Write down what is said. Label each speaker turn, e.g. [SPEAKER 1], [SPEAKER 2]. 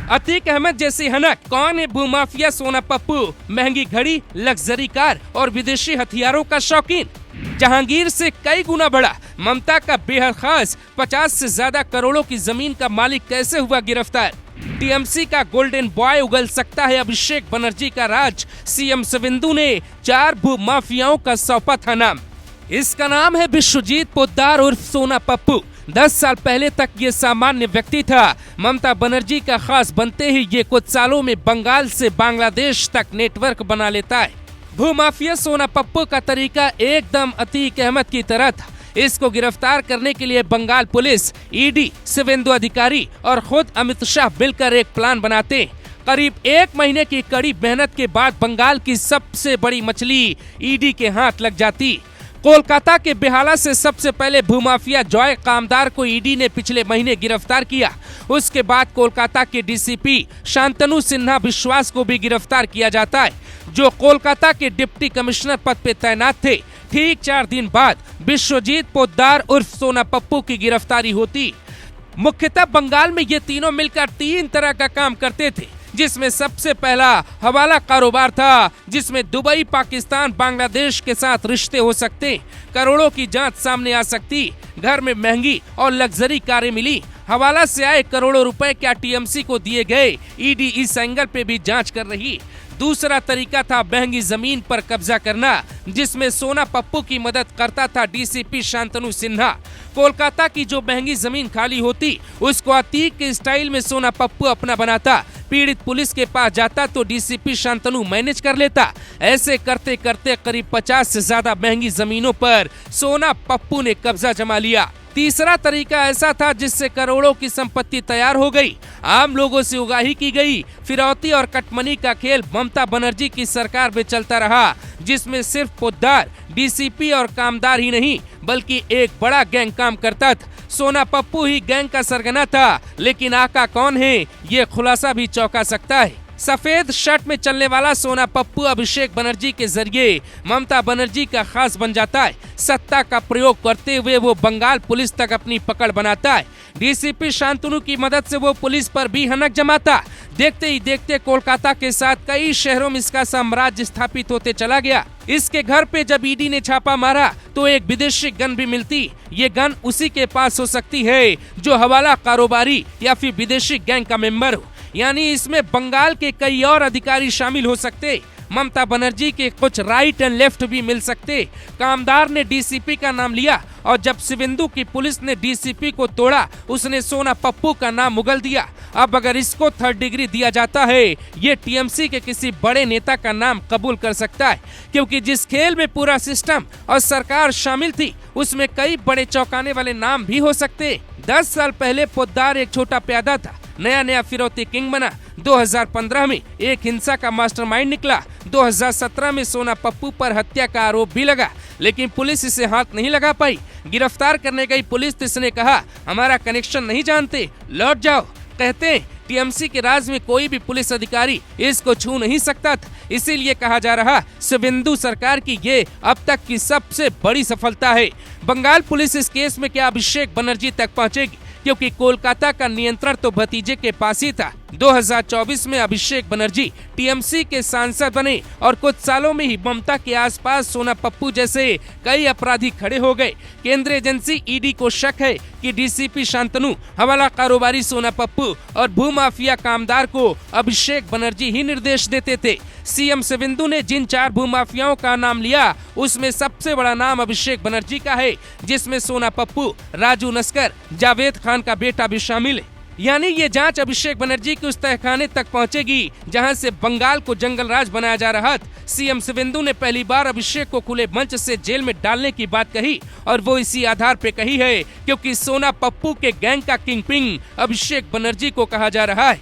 [SPEAKER 1] अतीक अहमद जैसी हनक, कौन है भूमाफिया सोना पप्पू? महंगी घड़ी, लग्जरी कार और विदेशी हथियारों का शौकीन। जहांगीर से कई गुना बड़ा ममता का बेहद खास 50 से ज्यादा करोड़ों की जमीन का मालिक कैसे हुआ गिरफ्तार? टीएमसी का गोल्डन बॉय उगल सकता है अभिषेक बनर्जी का राज। सीएम शिवेंदु ने 4 भूमाफियाओं का सौंपा था नाम। इसका नाम है विश्वजीत पोद्दार उर्फ सोना पप्पू। 10 साल पहले तक ये सामान्य व्यक्ति था। ममता बनर्जी का खास बनते ही ये कुछ सालों में बंगाल से बांग्लादेश तक नेटवर्क बना लेता है। भूमाफिया सोना पप्पू का तरीका एकदम अतीक अहमद की तरह था। इसको गिरफ्तार करने के लिए बंगाल पुलिस, ईडी, शिवेंदु अधिकारी और खुद अमित शाह मिलकर एक प्लान बनाते। करीब 1 महीने की कड़ी मेहनत के बाद बंगाल की सबसे बड़ी मछली ईडी के हाथ लग जाती। कोलकाता के बेहाला से सबसे पहले भूमाफिया जॉय कामदार को ईडी ने पिछले महीने गिरफ्तार किया। उसके बाद कोलकाता के डीसीपी शांतनु सिन्हा विश्वास को भी गिरफ्तार किया जाता है, जो कोलकाता के डिप्टी कमिश्नर पद पे तैनात थे। ठीक 4 दिन बाद विश्वजीत पोद्दार उर्फ सोना पप्पू की गिरफ्तारी होती। मुख्यतः बंगाल में ये तीनों मिलकर 3 तरह का काम करते थे, जिसमें सबसे पहला हवाला कारोबार था, जिसमें दुबई, पाकिस्तान, बांग्लादेश के साथ रिश्ते हो सकते, करोड़ों की जांच सामने आ सकती। घर में महंगी और लग्जरी कारें मिली। हवाला से आए करोड़ों रुपए क्या टीएमसी को दिए गए? ईडी इस एंगल पे भी जांच कर रही। दूसरा तरीका था महंगी जमीन पर कब्जा करना, जिसमें सोना पप्पू की मदद करता था डीसीपी शांतनु सिन्हा। कोलकाता की जो महंगी जमीन खाली होती, उसको अतीक के स्टाइल में सोना पप्पू अपना बनाता। पीड़ित पुलिस के पास जाता तो डीसीपी शांतनु मैनेज कर लेता। ऐसे करते करते करीब 50 से ज्यादा महंगी जमीनों पर सोना पप्पू ने कब्जा जमा लिया। तीसरा तरीका ऐसा था जिससे करोड़ों की संपत्ति तैयार हो गई। आम लोगों से उगाही की गई। फिरौती और कटमनी का खेल ममता बनर्जी की सरकार में चलता रहा, जिसमें सिर्फ पोद्दार, डीसीपी और कामदार ही नहीं, बल्कि एक बड़ा गैंग काम करता था। सोना पप्पू ही गैंग का सरगना था, लेकिन आका कौन है, ये खुलासा भी चौंका सकता है। सफेद शर्ट में चलने वाला सोना पप्पू अभिषेक बनर्जी के जरिए ममता बनर्जी का खास बन जाता है। सत्ता का प्रयोग करते हुए वो बंगाल पुलिस तक अपनी पकड़ बनाता है। डीसीपी शांतनु की मदद से वो पुलिस पर भी हनक जमाता। देखते ही देखते कोलकाता के साथ कई शहरों में इसका साम्राज्य स्थापित होते चला गया। इसके घर पे जब ईडी ने छापा मारा तो एक विदेशी गन भी मिलती। ये गन उसी के पास हो सकती है जो हवाला कारोबारी या फिर विदेशी गैंग का मेंबर हो, यानी इसमें बंगाल के कई और अधिकारी शामिल हो सकते। ममता बनर्जी के कुछ राइट एंड लेफ्ट भी मिल सकते। कामदार ने डीसीपी का नाम लिया और जब शिवेंदु की पुलिस ने डीसीपी को तोड़ा, उसने सोना पप्पू का नाम उगल दिया। अब अगर इसको 3rd डिग्री दिया जाता है, ये टीएमसी के किसी बड़े नेता का नाम कबूल कर सकता है, क्योंकि जिस खेल में पूरा सिस्टम और सरकार शामिल थी, उसमें कई बड़े चौंकाने वाले नाम भी हो सकते। 10 साल पहले पोद्दार एक छोटा प्यादा था, नया फिरौती किंग बना। 2015 में एक हिंसा का मास्टरमाइंड निकला। 2017 में सोना पप्पू पर हत्या का आरोप भी लगा, लेकिन पुलिस इसे हाथ नहीं लगा पाई। गिरफ्तार करने गई पुलिस तो इसने कहा, हमारा कनेक्शन नहीं जानते, लौट जाओ। कहते टीएमसी के राज में कोई भी पुलिस अधिकारी इसको छू नहीं सकता था। इसीलिए कहा जा रहा शिवेंदु सरकार की ये अब तक की सबसे बड़ी सफलता है। बंगाल पुलिस इस केस में क्या अभिषेक बनर्जी तक पहुंचेगी, क्योंकि कोलकाता का नियंत्रण तो भतीजे के पास ही था। 2024 में अभिषेक बनर्जी टीएमसी के सांसद बने और कुछ सालों में ही ममता के आसपास सोना पप्पू जैसे कई अपराधी खड़े हो गए। केंद्रीय एजेंसी ईडी को शक है कि डीसीपी शांतनु, हवाला कारोबारी सोना पप्पू और भूमाफिया कामदार को अभिषेक बनर्जी ही निर्देश देते थे। सीएम शिवेंदु ने जिन 4 भूमाफियाओं का नाम लिया, उसमें सबसे बड़ा नाम अभिषेक बनर्जी का है, जिसमें सोना पप्पू, राजू नस्कर, जावेद खान का बेटा भी शामिल है। यानी ये जांच अभिषेक बनर्जी के उस तहखाने तक पहुंचेगी जहां से बंगाल को जंगल राज बनाया जा रहा था। सीएम शिवेंदु ने पहली बार अभिषेक को खुले मंच से जेल में डालने की बात कही, और वो इसी आधार पे कही है क्योंकि सोना पप्पू के गैंग का किंग पिंग अभिषेक बनर्जी को कहा जा रहा है।